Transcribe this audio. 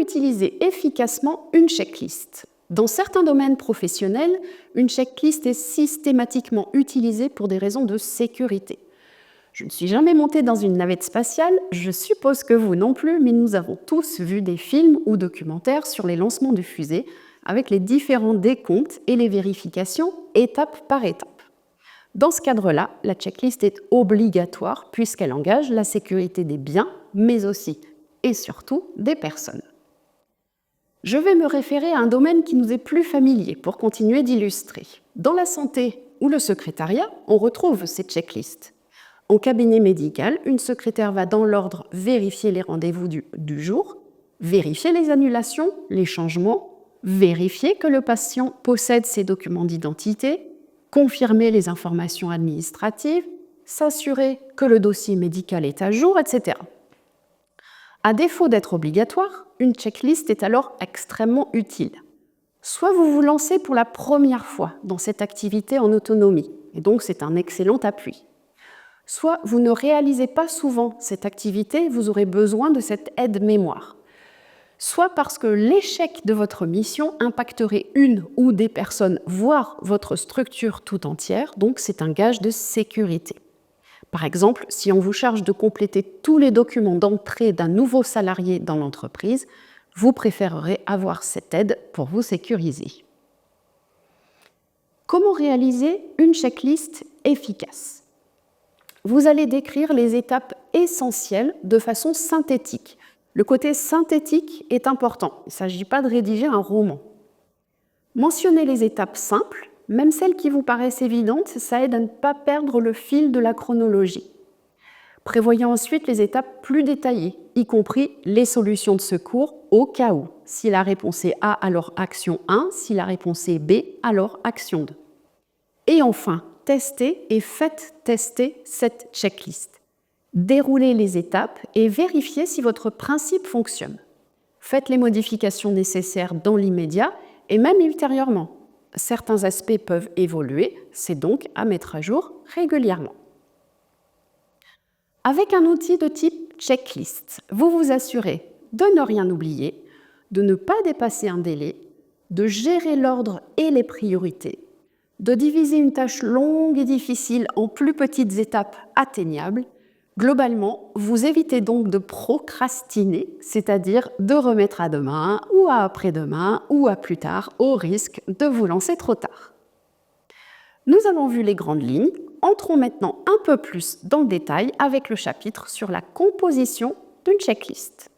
utiliser efficacement une checklist? Dans certains domaines professionnels, une checklist est systématiquement utilisée pour des raisons de sécurité. Je ne suis jamais montée dans une navette spatiale, je suppose que vous non plus, mais nous avons tous vu des films ou documentaires sur les lancements de fusées avec les différents décomptes et les vérifications étape par étape. Dans ce cadre-là, la checklist est obligatoire puisqu'elle engage la sécurité des biens, mais aussi et surtout des personnes. Je vais me référer à un domaine qui nous est plus familier pour continuer d'illustrer. Dans la santé ou le secrétariat, on retrouve ces checklists. En cabinet médical, une secrétaire va dans l'ordre vérifier les rendez-vous du jour, vérifier les annulations, les changements, vérifier que le patient possède ses documents d'identité, confirmer les informations administratives, s'assurer que le dossier médical est à jour, etc. À défaut d'être obligatoire, une checklist est alors extrêmement utile. Soit vous vous lancez pour la première fois dans cette activité en autonomie, et donc c'est un excellent appui. Soit vous ne réalisez pas souvent cette activité, vous aurez besoin de cette aide-mémoire. Soit parce que l'échec de votre mission impacterait une ou des personnes, voire votre structure tout entière, donc c'est un gage de sécurité. Par exemple, si on vous charge de compléter tous les documents d'entrée d'un nouveau salarié dans l'entreprise, vous préférerez avoir cette aide pour vous sécuriser. Comment réaliser une checklist efficace ? Vous allez décrire les étapes essentielles de façon synthétique. Le côté synthétique est important, il ne s'agit pas de rédiger un roman. Mentionnez les étapes simples, même celles qui vous paraissent évidentes, ça aide à ne pas perdre le fil de la chronologie. Prévoyez ensuite les étapes plus détaillées, y compris les solutions de secours au cas où. Si la réponse est A, alors action 1, si la réponse est B, alors action 2. Et enfin, testez et faites tester cette checklist. Déroulez les étapes et vérifiez si votre principe fonctionne. Faites les modifications nécessaires dans l'immédiat et même ultérieurement. Certains aspects peuvent évoluer, c'est donc à mettre à jour régulièrement. Avec un outil de type checklist, vous vous assurez de ne rien oublier, de ne pas dépasser un délai, de gérer l'ordre et les priorités, de diviser une tâche longue et difficile en plus petites étapes atteignables. Globalement, vous évitez donc de procrastiner, c'est-à-dire de remettre à demain ou à après-demain ou à plus tard, au risque de vous lancer trop tard. Nous avons vu les grandes lignes, entrons maintenant un peu plus dans le détail avec le chapitre sur la composition d'une checklist.